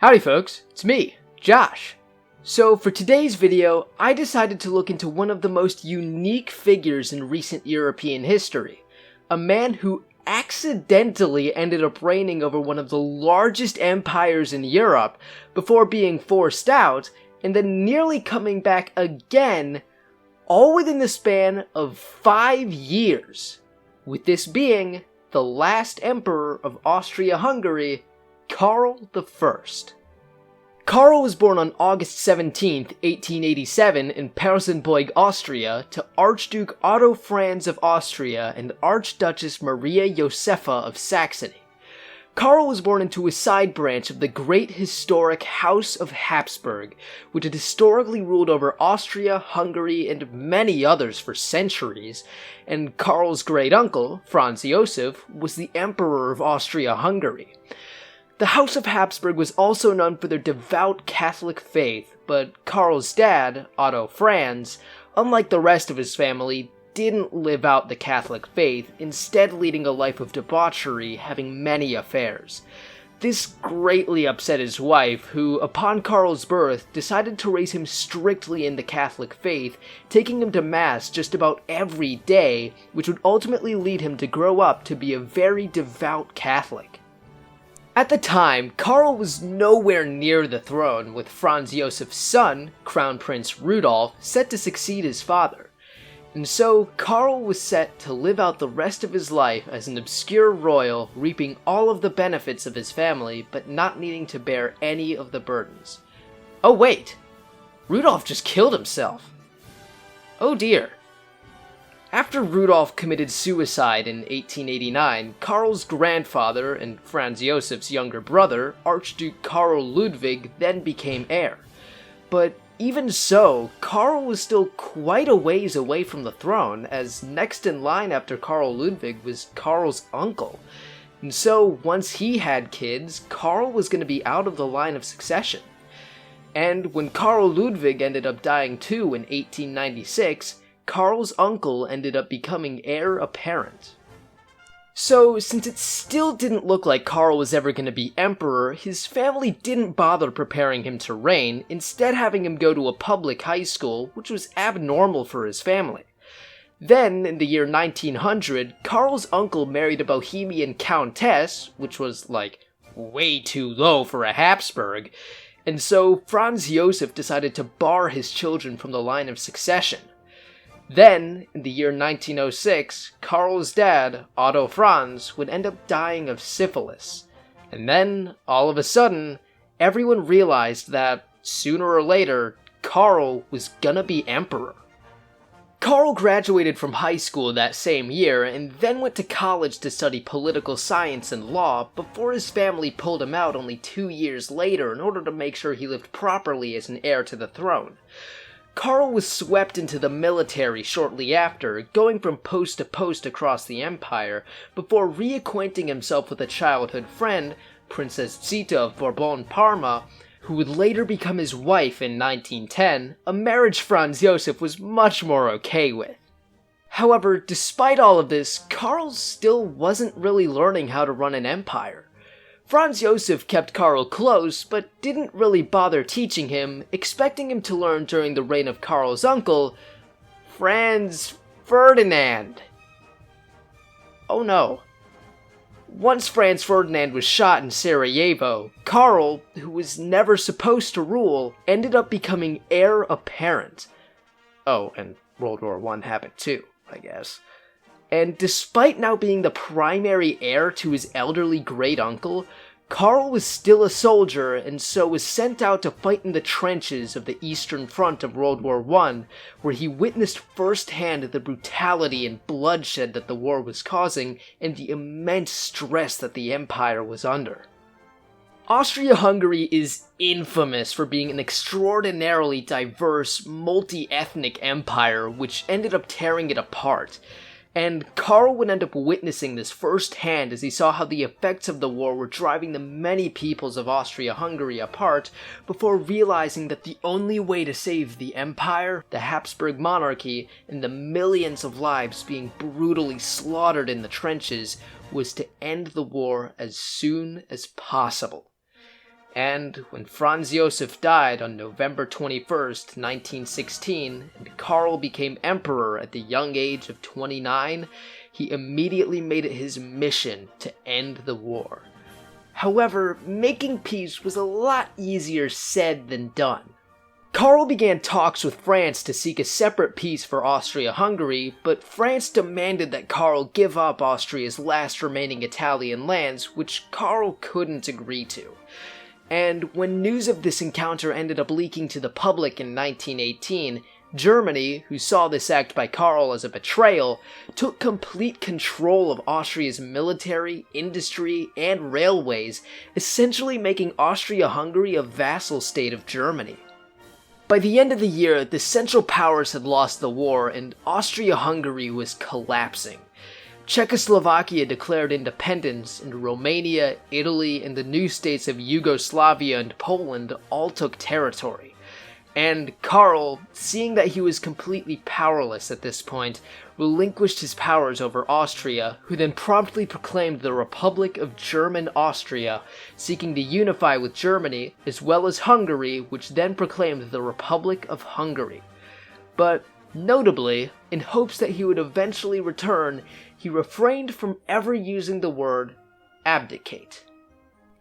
Howdy folks, it's me, Josh. So for today's video, I decided to look into one of the most unique figures in recent European history. A man who accidentally ended up reigning over one of the largest empires in Europe before being forced out, and then nearly coming back again, all within the span of 5 years. With this being the last emperor of Austria-Hungary, Karl I. Karl was born on August 17, 1887 in Persenbeug, Austria, to Archduke Otto Franz of Austria and Archduchess Maria Josepha of Saxony. Karl was born into a side branch of the great historic House of Habsburg, which had historically ruled over Austria, Hungary, and many others for centuries, and Karl's great-uncle, Franz Joseph, was the Emperor of Austria-Hungary. The House of Habsburg was also known for their devout Catholic faith, but Karl's dad, Otto Franz, unlike the rest of his family, didn't live out the Catholic faith, instead leading a life of debauchery, having many affairs. This greatly upset his wife, who, upon Karl's birth, decided to raise him strictly in the Catholic faith, taking him to Mass just about every day, which would ultimately lead him to grow up to be a very devout Catholic. At the time, Karl was nowhere near the throne, with Franz Josef's son, Crown Prince Rudolf, set to succeed his father. And so, Karl was set to live out the rest of his life as an obscure royal, reaping all of the benefits of his family, but not needing to bear any of the burdens. Oh wait! Rudolf just killed himself! Oh dear. After Rudolf committed suicide in 1889, Karl's grandfather and Franz Josef's younger brother, Archduke Karl Ludwig, then became heir. But even so, Karl was still quite a ways away from the throne, as next in line after Karl Ludwig was Karl's uncle. And so, once he had kids, Karl was going to be out of the line of succession. And when Karl Ludwig ended up dying too in 1896, Karl's uncle ended up becoming heir apparent. So, since it still didn't look like Karl was ever going to be emperor, his family didn't bother preparing him to reign, instead having him go to a public high school, which was abnormal for his family. Then, in the year 1900, Karl's uncle married a Bohemian countess, which was, way too low for a Habsburg, and so Franz Josef decided to bar his children from the line of succession. Then, in the year 1906, Karl's dad, Otto Franz, would end up dying of syphilis. And then, all of a sudden, everyone realized that, sooner or later, Karl was gonna be emperor. Karl graduated from high school that same year, and then went to college to study political science and law, before his family pulled him out only 2 years later in order to make sure he lived properly as an heir to the throne. Karl was swept into the military shortly after, going from post to post across the empire, before reacquainting himself with a childhood friend, Princess Zita of Bourbon-Parma, who would later become his wife in 1910, a marriage Franz Josef was much more okay with. However, despite all of this, Karl still wasn't really learning how to run an empire. Franz Josef kept Karl close, but didn't really bother teaching him, expecting him to learn during the reign of Karl's uncle, Franz Ferdinand. Oh no. Once Franz Ferdinand was shot in Sarajevo, Karl, who was never supposed to rule, ended up becoming heir apparent. Oh, and World War I happened too, I guess. And despite now being the primary heir to his elderly great-uncle, Karl was still a soldier and so was sent out to fight in the trenches of the Eastern Front of World War I, where he witnessed firsthand the brutality and bloodshed that the war was causing and the immense stress that the empire was under. Austria-Hungary is infamous for being an extraordinarily diverse, multi-ethnic empire which ended up tearing it apart. And Karl would end up witnessing this firsthand as he saw how the effects of the war were driving the many peoples of Austria-Hungary apart, before realizing that the only way to save the empire, the Habsburg monarchy, and the millions of lives being brutally slaughtered in the trenches was to end the war as soon as possible. And when Franz Josef died on November 21st, 1916, and Karl became emperor at the young age of 29, he immediately made it his mission to end the war. However, making peace was a lot easier said than done. Karl began talks with France to seek a separate peace for Austria-Hungary, but France demanded that Karl give up Austria's last remaining Italian lands, which Karl couldn't agree to. And when news of this encounter ended up leaking to the public in 1918, Germany, who saw this act by Karl as a betrayal, took complete control of Austria's military, industry, and railways, essentially making Austria-Hungary a vassal state of Germany. By the end of the year, the Central Powers had lost the war and Austria-Hungary was collapsing. Czechoslovakia declared independence, and Romania, Italy, and the new states of Yugoslavia and Poland all took territory. And Karl, seeing that he was completely powerless at this point, relinquished his powers over Austria, who then promptly proclaimed the Republic of German Austria, seeking to unify with Germany, as well as Hungary, which then proclaimed the Republic of Hungary. But notably, in hopes that he would eventually return, he refrained from ever using the word abdicate.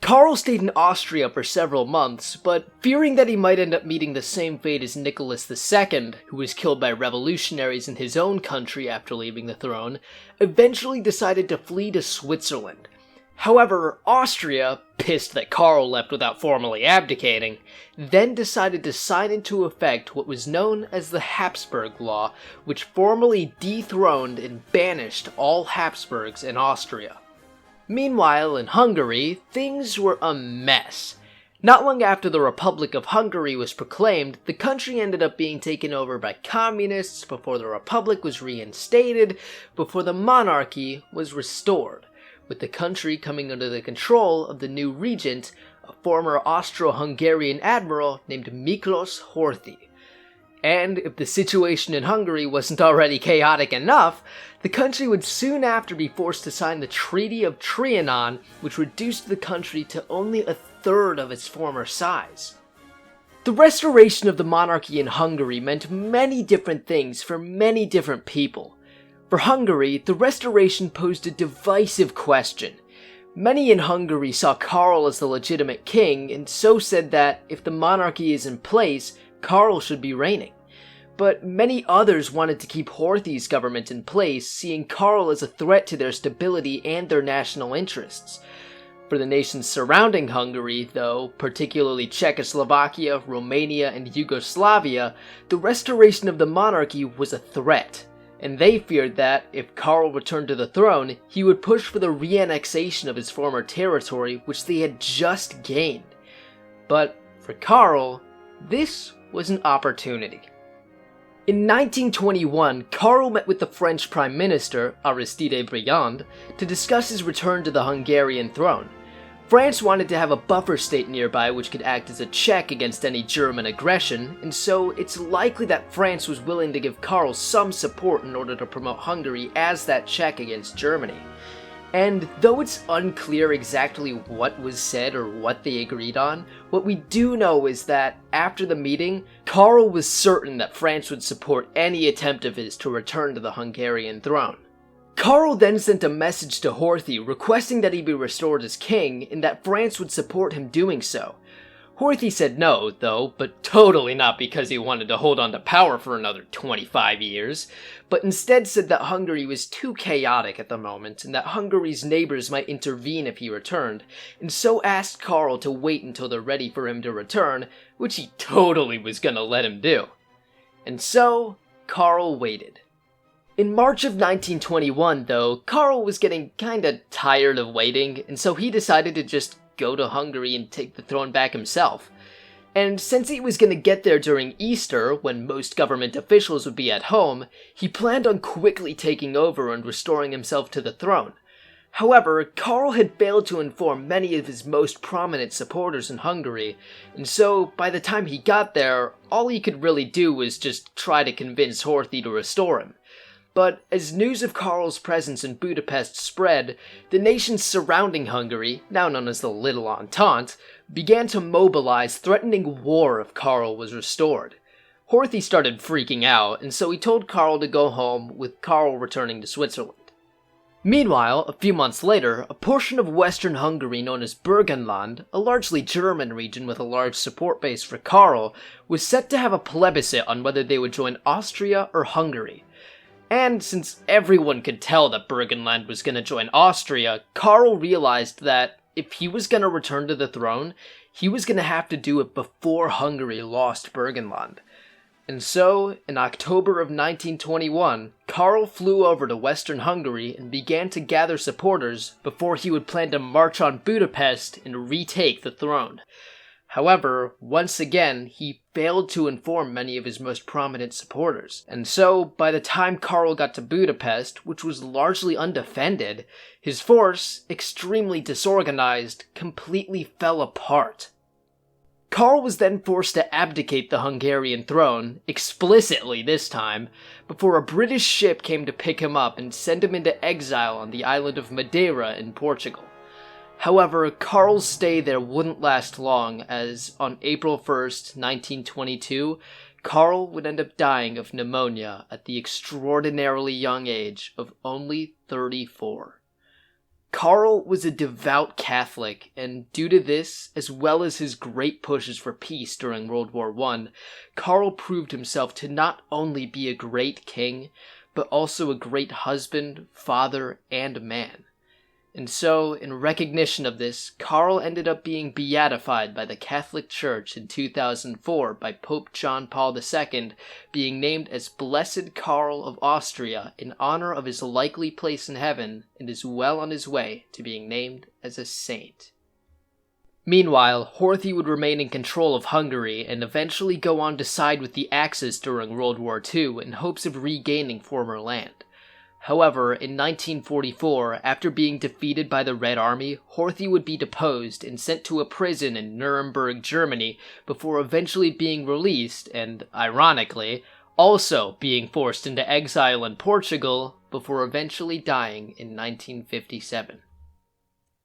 Karl stayed in Austria for several months, but fearing that he might end up meeting the same fate as Nicholas II, who was killed by revolutionaries in his own country after leaving the throne, eventually decided to flee to Switzerland. However, Austria, pissed that Karl left without formally abdicating, then decided to sign into effect what was known as the Habsburg Law, which formally dethroned and banished all Habsburgs in Austria. Meanwhile, in Hungary, things were a mess. Not long after the Republic of Hungary was proclaimed, the country ended up being taken over by communists before the Republic was reinstated, before the monarchy was restored, with the country coming under the control of the new regent, a former Austro-Hungarian admiral named Miklos Horthy. And if the situation in Hungary wasn't already chaotic enough, the country would soon after be forced to sign the Treaty of Trianon, which reduced the country to only a third of its former size. The restoration of the monarchy in Hungary meant many different things for many different people. For Hungary, the restoration posed a divisive question. Many in Hungary saw Karl as the legitimate king, and so said that if the monarchy is in place, Karl should be reigning. But many others wanted to keep Horthy's government in place, seeing Karl as a threat to their stability and their national interests. For the nations surrounding Hungary, though, particularly Czechoslovakia, Romania, and Yugoslavia, the restoration of the monarchy was a threat, and they feared that, if Karl returned to the throne, he would push for the re-annexation of his former territory, which they had just gained. But for Karl, this was an opportunity. In 1921, Karl met with the French Prime Minister, Aristide Briand, to discuss his return to the Hungarian throne. France wanted to have a buffer state nearby which could act as a check against any German aggression, and so it's likely that France was willing to give Karl some support in order to promote Hungary as that check against Germany. And though it's unclear exactly what was said or what they agreed on, what we do know is that, after the meeting, Karl was certain that France would support any attempt of his to return to the Hungarian throne. Karl then sent a message to Horthy requesting that he be restored as king and that France would support him doing so. Horthy said no, though, but totally not because he wanted to hold on to power for another 25 years, but instead said that Hungary was too chaotic at the moment and that Hungary's neighbors might intervene if he returned, and so asked Karl to wait until they're ready for him to return, which he totally was gonna let him do. And so, Karl waited. In March of 1921, though, Karl was getting kinda tired of waiting, and so he decided to just go to Hungary and take the throne back himself. And since he was going to get there during Easter, when most government officials would be at home, he planned on quickly taking over and restoring himself to the throne. However, Karl had failed to inform many of his most prominent supporters in Hungary, and so by the time he got there, all he could really do was just try to convince Horthy to restore him. But as news of Karl's presence in Budapest spread, the nations surrounding Hungary, now known as the Little Entente, began to mobilize, threatening war if Karl was restored. Horthy started freaking out, and so he told Karl to go home, with Karl returning to Switzerland. Meanwhile, a few months later, a portion of Western Hungary known as Burgenland, a largely German region with a large support base for Karl, was set to have a plebiscite on whether they would join Austria or Hungary. And since everyone could tell that Burgenland was going to join Austria, Karl realized that if he was going to return to the throne, he was going to have to do it before Hungary lost Burgenland. And so, in October of 1921, Karl flew over to Western Hungary and began to gather supporters before he would plan to march on Budapest and retake the throne. However, once again, he failed to inform many of his most prominent supporters. And so, by the time Karl got to Budapest, which was largely undefended, his force, extremely disorganized, completely fell apart. Karl was then forced to abdicate the Hungarian throne, explicitly this time, before a British ship came to pick him up and send him into exile on the island of Madeira in Portugal. However, Karl's stay there wouldn't last long, as on April 1st, 1922, Karl would end up dying of pneumonia at the extraordinarily young age of only 34. Karl was a devout Catholic, and due to this, as well as his great pushes for peace during World War I, Karl proved himself to not only be a great king, but also a great husband, father, and man. And so, in recognition of this, Karl ended up being beatified by the Catholic Church in 2004 by Pope John Paul II, being named as Blessed Karl of Austria in honor of his likely place in heaven, and is well on his way to being named as a saint. Meanwhile, Horthy would remain in control of Hungary and eventually go on to side with the Axis during World War II in hopes of regaining former land. However, in 1944, after being defeated by the Red Army, Horthy would be deposed and sent to a prison in Nuremberg, Germany, before eventually being released and, ironically, also being forced into exile in Portugal before eventually dying in 1957.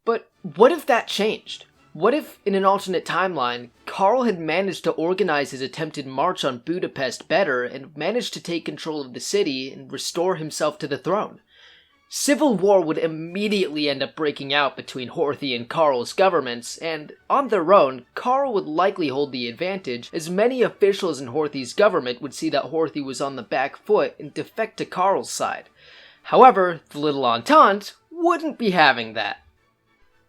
But what if that changed? What if, in an alternate timeline, Karl had managed to organize his attempted march on Budapest better and managed to take control of the city and restore himself to the throne? Civil war would immediately end up breaking out between Horthy and Karl's governments, and on their own, Karl would likely hold the advantage, as many officials in Horthy's government would see that Horthy was on the back foot and defect to Karl's side. However, the Little Entente wouldn't be having that.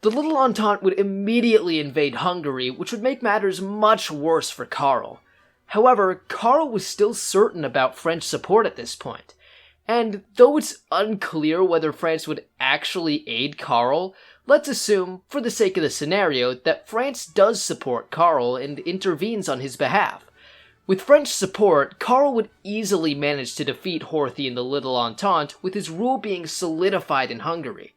The Little Entente would immediately invade Hungary, which would make matters much worse for Karl. However, Karl was still certain about French support at this point. And though it's unclear whether France would actually aid Karl, let's assume, for the sake of the scenario, that France does support Karl and intervenes on his behalf. With French support, Karl would easily manage to defeat Horthy and the Little Entente, with his rule being solidified in Hungary.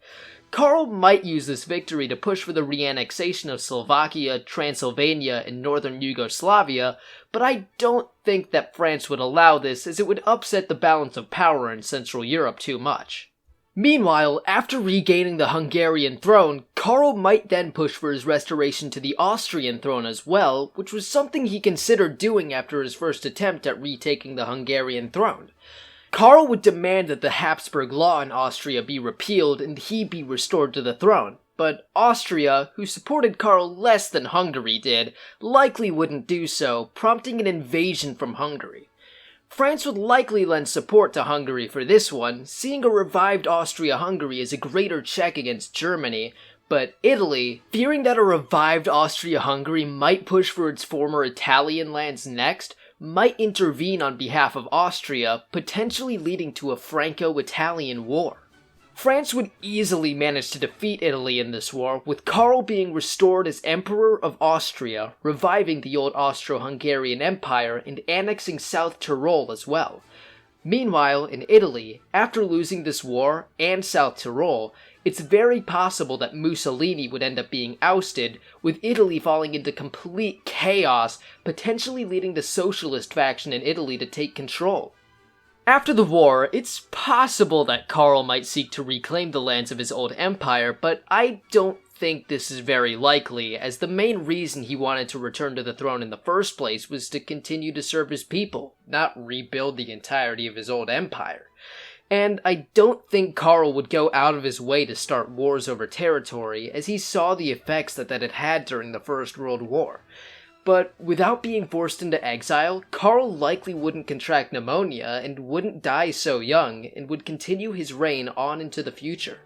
Karl might use this victory to push for the reannexation of Slovakia, Transylvania, and northern Yugoslavia, but I don't think that France would allow this, as it would upset the balance of power in Central Europe too much. Meanwhile, after regaining the Hungarian throne, Karl might then push for his restoration to the Austrian throne as well, which was something he considered doing after his first attempt at retaking the Hungarian throne. Karl would demand that the Habsburg law in Austria be repealed and he be restored to the throne, but Austria, who supported Karl less than Hungary did, likely wouldn't do so, prompting an invasion from Hungary. France would likely lend support to Hungary for this one, seeing a revived Austria-Hungary as a greater check against Germany, but Italy, fearing that a revived Austria-Hungary might push for its former Italian lands next, might intervene on behalf of Austria, potentially leading to a Franco-Italian war. France would easily manage to defeat Italy in this war, with Karl being restored as Emperor of Austria, reviving the old Austro-Hungarian Empire and annexing South Tyrol as well. Meanwhile, in Italy, after losing this war and South Tyrol, it's very possible that Mussolini would end up being ousted, with Italy falling into complete chaos, potentially leading the socialist faction in Italy to take control. After the war, it's possible that Karl might seek to reclaim the lands of his old empire, but I don't think this is very likely, as the main reason he wanted to return to the throne in the first place was to continue to serve his people, not rebuild the entirety of his old empire. And I don't think Karl would go out of his way to start wars over territory, as he saw the effects that had had during the First World War. But without being forced into exile, Karl likely wouldn't contract pneumonia and wouldn't die so young, and would continue his reign on into the future.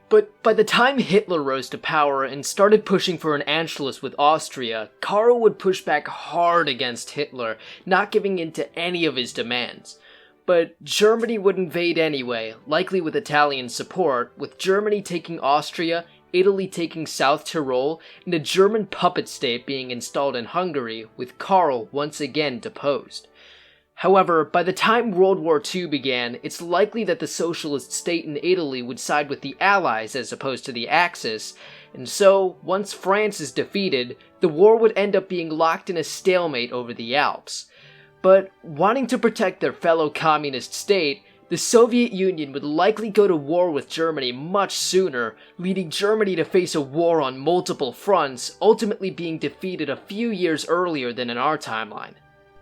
But by the time Hitler rose to power and started pushing for an Anschluss with Austria, Karl would push back hard against Hitler, not giving in to any of his demands. But Germany would invade anyway, likely with Italian support, with Germany taking Austria, Italy taking South Tyrol, and a German puppet state being installed in Hungary, with Karl once again deposed. However, by the time World War II began, it's likely that the socialist state in Italy would side with the Allies as opposed to the Axis, and so, once France is defeated, the war would end up being locked in a stalemate over the Alps. But wanting to protect their fellow communist state, the Soviet Union would likely go to war with Germany much sooner, leading Germany to face a war on multiple fronts, ultimately being defeated a few years earlier than in our timeline.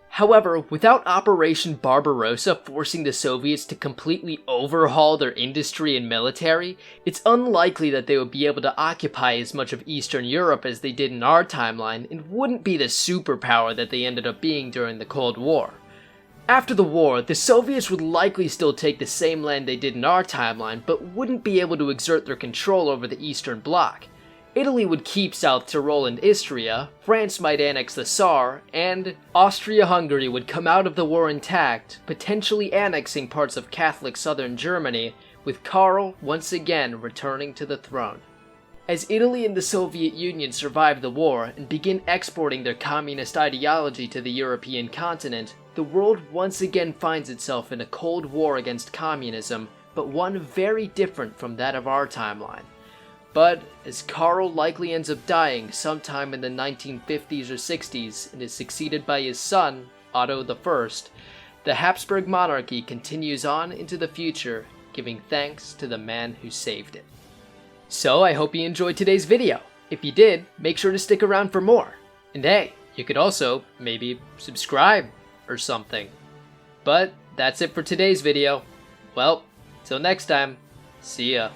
However, without Operation Barbarossa forcing the Soviets to completely overhaul their industry and military, it's unlikely that they would be able to occupy as much of Eastern Europe as they did in our timeline, and wouldn't be the superpower that they ended up being during the Cold War. After the war, the Soviets would likely still take the same land they did in our timeline, but wouldn't be able to exert their control over the Eastern Bloc. Italy would keep South Tyrol and Istria, France might annex the Saar, and Austria-Hungary would come out of the war intact, potentially annexing parts of Catholic southern Germany, with Karl once again returning to the throne. As Italy and the Soviet Union survive the war and begin exporting their communist ideology to the European continent, the world once again finds itself in a Cold War against communism, but one very different from that of our timeline. But, as Karl likely ends up dying sometime in the 1950s or 60s and is succeeded by his son, Otto I, the Habsburg monarchy continues on into the future, giving thanks to the man who saved it. So I hope you enjoyed today's video. If you did, make sure to stick around for more. And hey, you could also maybe subscribe or something. But that's it for today's video. Well, till next time, see ya.